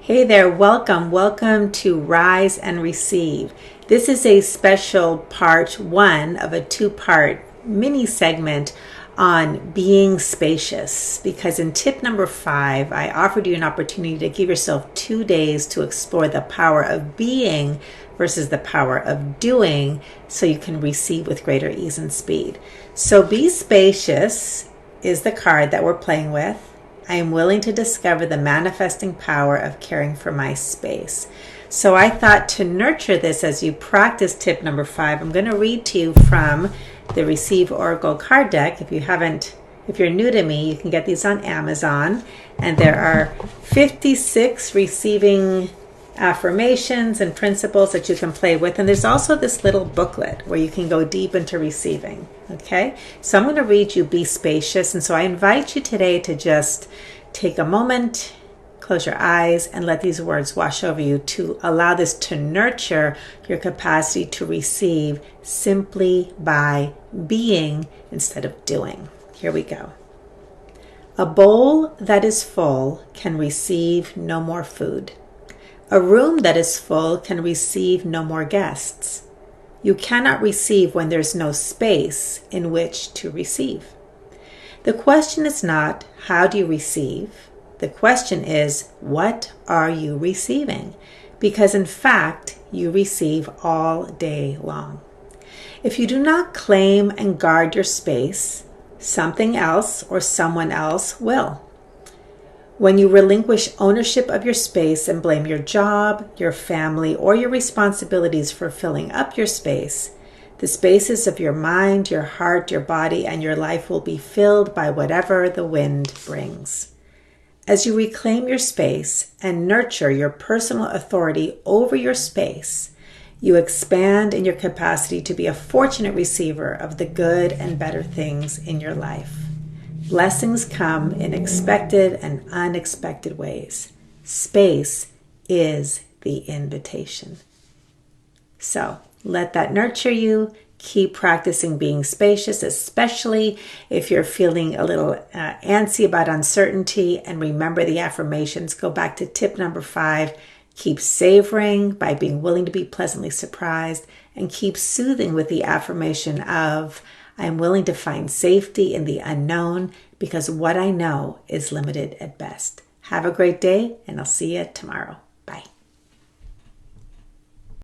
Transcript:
Hey there, welcome to Rise and Receive. This is a special part one of a two-part mini segment on being spacious, because in tip number 5, I offered you an opportunity to give yourself 2 days to explore the power of being versus the power of doing so you can receive with greater ease and speed. So be spacious is the card that we're playing with. I am willing to discover the manifesting power of caring for my space. So I thought to nurture this as you practice tip number 5, I'm going to read to you from the Receive Oracle card deck. If you're new to me, you can get these on Amazon. And there are 56 receiving affirmations and principles that you can play with. And there's also this little booklet where you can go deep into receiving. Okay, so I'm going to read you Be Spacious. And so I invite you today to just take a moment, close your eyes, and let these words wash over you to allow this to nurture your capacity to receive simply by being instead of doing. Here we go. A bowl that is full can receive no more food. A room that is full can receive no more guests. You cannot receive when there's no space in which to receive. The question is not, how do you receive? The question is, what are you receiving? Because in fact, you receive all day long. If you do not claim and guard your space, something else or someone else will. When you relinquish ownership of your space and blame your job, your family, or your responsibilities for filling up your space, the spaces of your mind, your heart, your body, and your life will be filled by whatever the wind brings. As you reclaim your space and nurture your personal authority over your space, you expand in your capacity to be a fortunate receiver of the good and better things in your life. Blessings come in expected and unexpected ways. Space is the invitation. So let that nurture you. Keep practicing being spacious, especially if you're feeling a little antsy about uncertainty. And remember the affirmations. Go back to tip number 5. Keep savoring by being willing to be pleasantly surprised, and keep soothing with the affirmation of, I am willing to find safety in the unknown because what I know is limited at best. Have a great day, and I'll see you tomorrow.